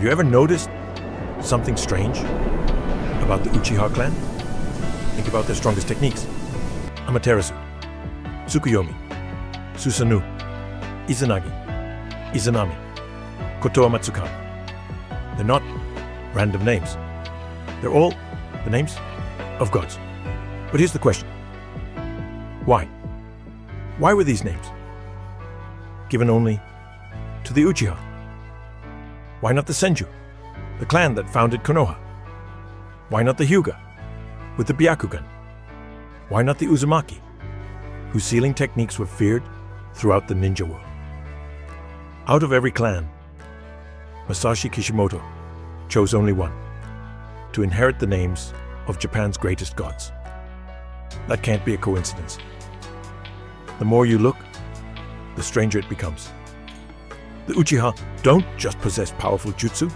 you ever noticed something strange about the Uchiha clan? Think about their strongest techniques. Amaterasu, Tsukuyomi, Susanoo, Izanagi, Izanami, Kotoa Matsukami. They're not random names. They're all the names of gods. But here's the question. Why? Why were these names given only to the Uchiha? Why not the Senju, the clan that founded Konoha? Why not the Hyuga, with the Byakugan? Why not the Uzumaki, whose sealing techniques were feared throughout the ninja world? Out of every clan, Masashi Kishimoto chose only one, to inherit the names of Japan's greatest gods. That can't be a coincidence. The more you look, the stranger it becomes. The Uchiha don't just possess powerful jutsu,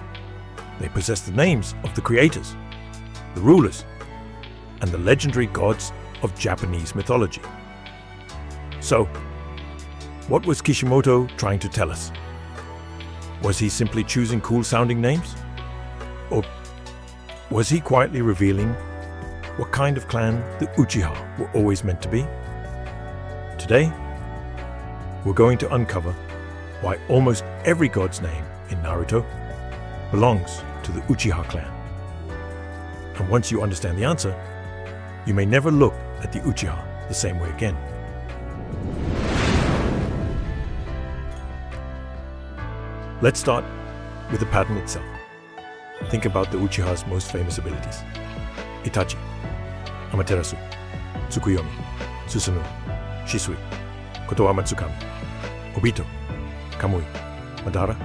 they possess the names of the creators, the rulers, and the legendary gods of Japanese mythology. So, what was Kishimoto trying to tell us? Was he simply choosing cool-sounding names? Or was he quietly revealing what kind of clan the Uchiha were always meant to be? Today, we're going to uncover why almost every god's name in Naruto belongs to the Uchiha clan. And once you understand the answer, you may never look at the Uchiha the same way again. Let's start with the pattern itself. Think about the Uchiha's most famous abilities. Itachi, Amaterasu, Tsukuyomi, Susanoo, Shisui, Kotoa Matsukami, Obito, Kamui, Madara,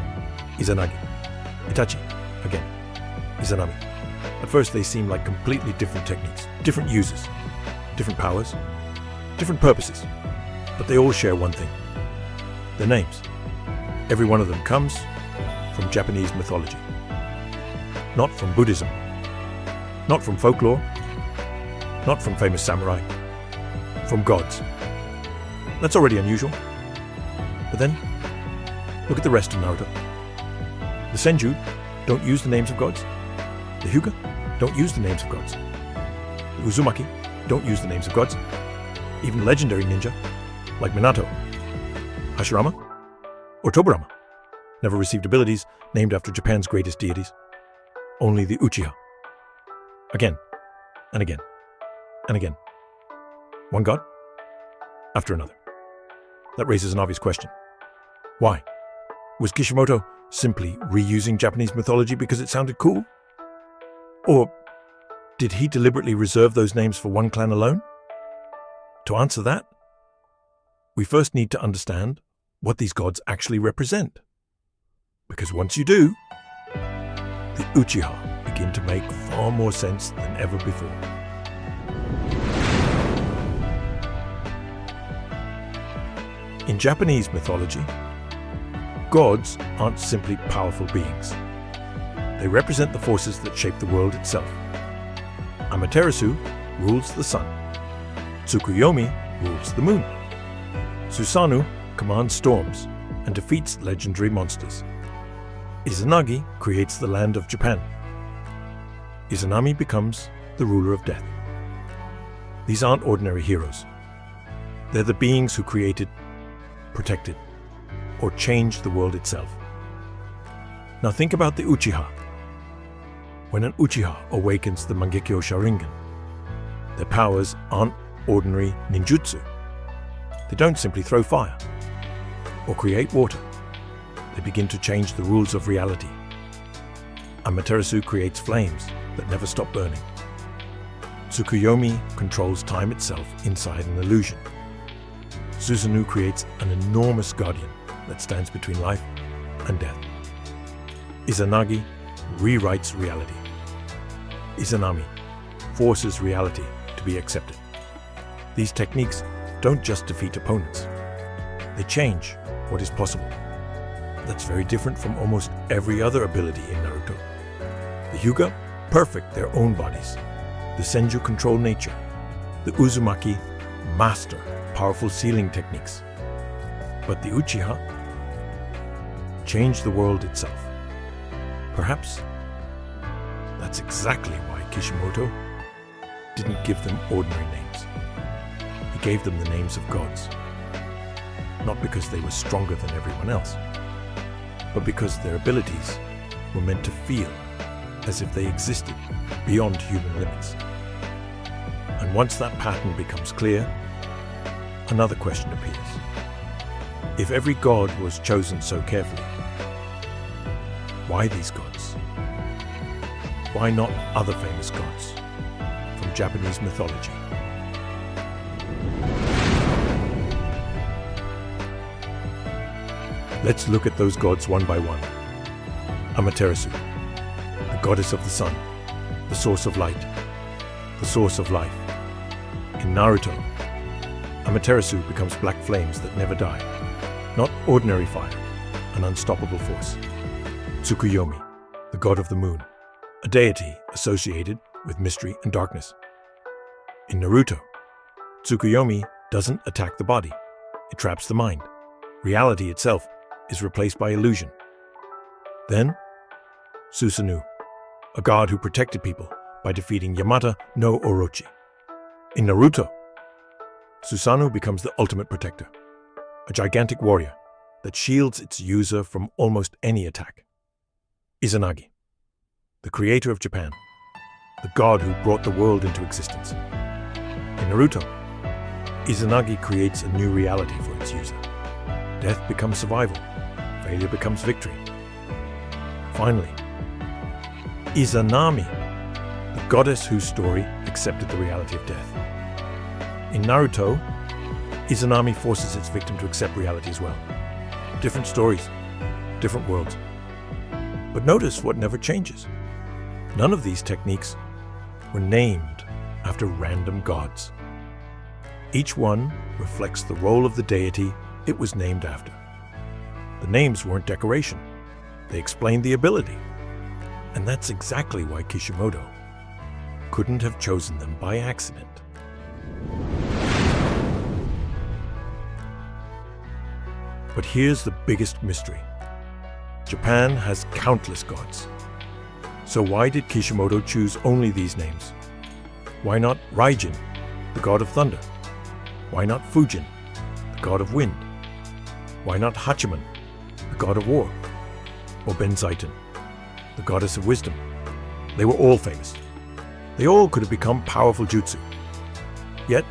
Izanagi, Itachi, again, Izanami. At first they seem like completely different techniques, different uses, different powers, different purposes, but they all share one thing: their names. Every one of them comes from Japanese mythology. Not from Buddhism, not from folklore, not from famous samurai, from gods. That's already unusual. But then, look at the rest of Naruto. The Senju don't use the names of gods. The Hyuga don't use the names of gods. The Uzumaki don't use the names of gods. Even legendary ninja, like Minato, Hashirama, or Tobirama, never received abilities named after Japan's greatest deities. Only the Uchiha. Again, and again, and again. One god after another. That raises an obvious question. Why? Was Kishimoto simply reusing Japanese mythology because it sounded cool? Or did he deliberately reserve those names for one clan alone? To answer that, we first need to understand what these gods actually represent. Because once you do, the Uchiha begin to make far more sense than ever before. In Japanese mythology, gods aren't simply powerful beings. They represent the forces that shape the world itself. Amaterasu rules the sun. Tsukuyomi rules the moon. Susanoo commands storms and defeats legendary monsters. Izanagi creates the land of Japan. Izanami becomes the ruler of death. These aren't ordinary heroes. They're the beings who created, protected, or changed the world itself. Now think about the Uchiha. When an Uchiha awakens the Mangekyo Sharingan, their powers aren't ordinary ninjutsu. They don't simply throw fire or create water. They begin to change the rules of reality. Amaterasu creates flames that never stop burning. Tsukuyomi controls time itself inside an illusion. Susanoo creates an enormous guardian that stands between life and death. Izanagi rewrites reality. Izanami forces reality to be accepted. These techniques don't just defeat opponents. They change what is possible. That's very different from almost every other ability in Naruto. The Hyuga perfect their own bodies. The Senju control nature. The Uzumaki master powerful sealing techniques. But the Uchiha change the world itself. Perhaps that's exactly why Kishimoto didn't give them ordinary names. He gave them the names of gods, not because they were stronger than everyone else, but because their abilities were meant to feel as if they existed beyond human limits. And once that pattern becomes clear, another question appears. If every god was chosen so carefully, why these gods? Why not other famous gods from Japanese mythology? Let's look at those gods one by one. Amaterasu, the goddess of the sun, the source of light, the source of life. In Naruto, Amaterasu becomes black flames that never die, not ordinary fire, an unstoppable force. Tsukuyomi, the god of the moon, a deity associated with mystery and darkness. In Naruto, Tsukuyomi doesn't attack the body, it traps the mind. Reality itself is replaced by illusion. Then, Susanoo, a god who protected people by defeating Yamata no Orochi. In Naruto, Susanoo becomes the ultimate protector, a gigantic warrior that shields its user from almost any attack. Izanagi, the creator of Japan, the god who brought the world into existence. In Naruto, Izanagi creates a new reality for its user. Death becomes survival, failure becomes victory. Finally, Izanami, the goddess whose story accepted the reality of death. In Naruto, Izanami forces its victim to accept reality as well. Different stories, different worlds. But notice what never changes. None of these techniques were named after random gods. Each one reflects the role of the deity it was named after. The names weren't decoration. They explained the ability. And that's exactly why Kishimoto couldn't have chosen them by accident. But here's the biggest mystery. Japan has countless gods. So why did Kishimoto choose only these names? Why not Raijin, the god of thunder? Why not Fujin, the god of wind? Why not Hachiman, the god of war? Or Benzaiten, the goddess of wisdom? They were all famous. They all could have become powerful jutsu. Yet,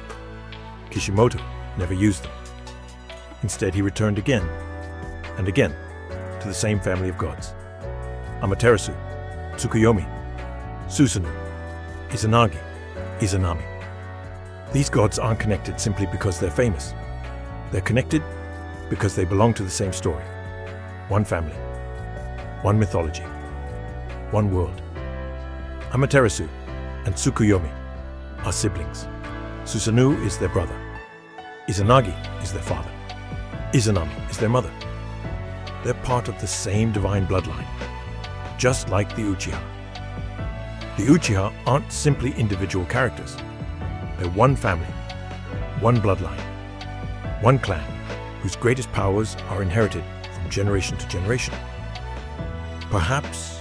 Kishimoto never used them. Instead, he returned again and again to the same family of gods. Amaterasu, Tsukuyomi, Susanoo, Izanagi, Izanami. These gods aren't connected simply because they're famous. They're connected because they belong to the same story. One family, one mythology, one world. Amaterasu and Tsukuyomi are siblings. Susanoo is their brother. Izanagi is their father. Izanami is their mother. They're part of the same divine bloodline, just like the Uchiha. The Uchiha aren't simply individual characters. They're one family, one bloodline, one clan, whose greatest powers are inherited from generation to generation. Perhaps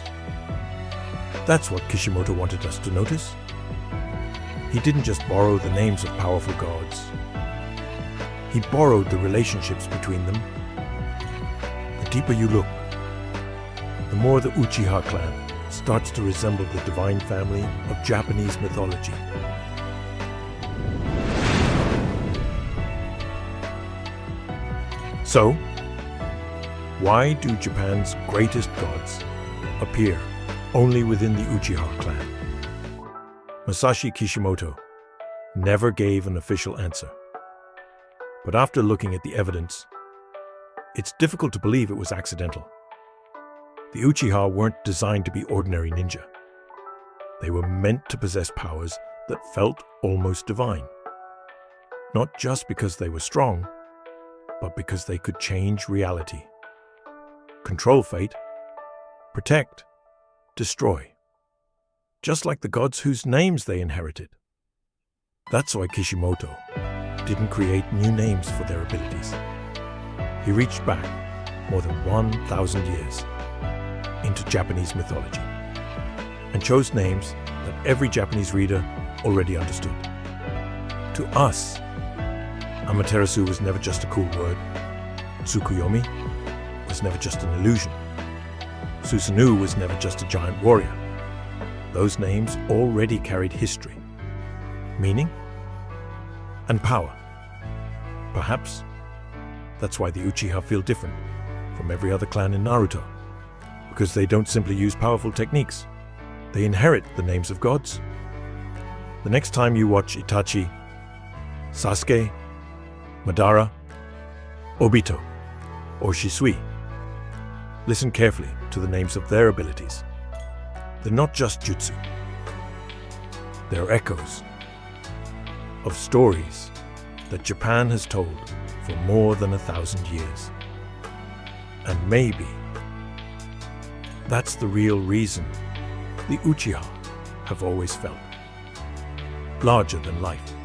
that's what Kishimoto wanted us to notice. He didn't just borrow the names of powerful gods. He borrowed the relationships between them. The deeper you look, the more the Uchiha Clan starts to resemble the divine family of Japanese mythology. So, why do Japan's greatest gods appear only within the Uchiha Clan? Masashi Kishimoto never gave an official answer. But after looking at the evidence, it's difficult to believe it was accidental. The Uchiha weren't designed to be ordinary ninja. They were meant to possess powers that felt almost divine. Not just because they were strong, but because they could change reality. Control fate, protect, destroy. Just like the gods whose names they inherited. That's why Kishimoto didn't create new names for their abilities. He reached back more than 1,000 years into Japanese mythology and chose names that every Japanese reader already understood. To us, Amaterasu was never just a cool word. Tsukuyomi was never just an illusion. Susanoo was never just a giant warrior. Those names already carried history, meaning, and power. Perhaps that's why the Uchiha feel different from every other clan in Naruto, because they don't simply use powerful techniques. They inherit the names of gods. The next time you watch Itachi, Sasuke, Madara, Obito, or Shisui, listen carefully to the names of their abilities. They're not just jutsu. They're echoes of stories that Japan has told for more than 1,000 years. And maybe that's the real reason the Uchiha have always felt larger than life.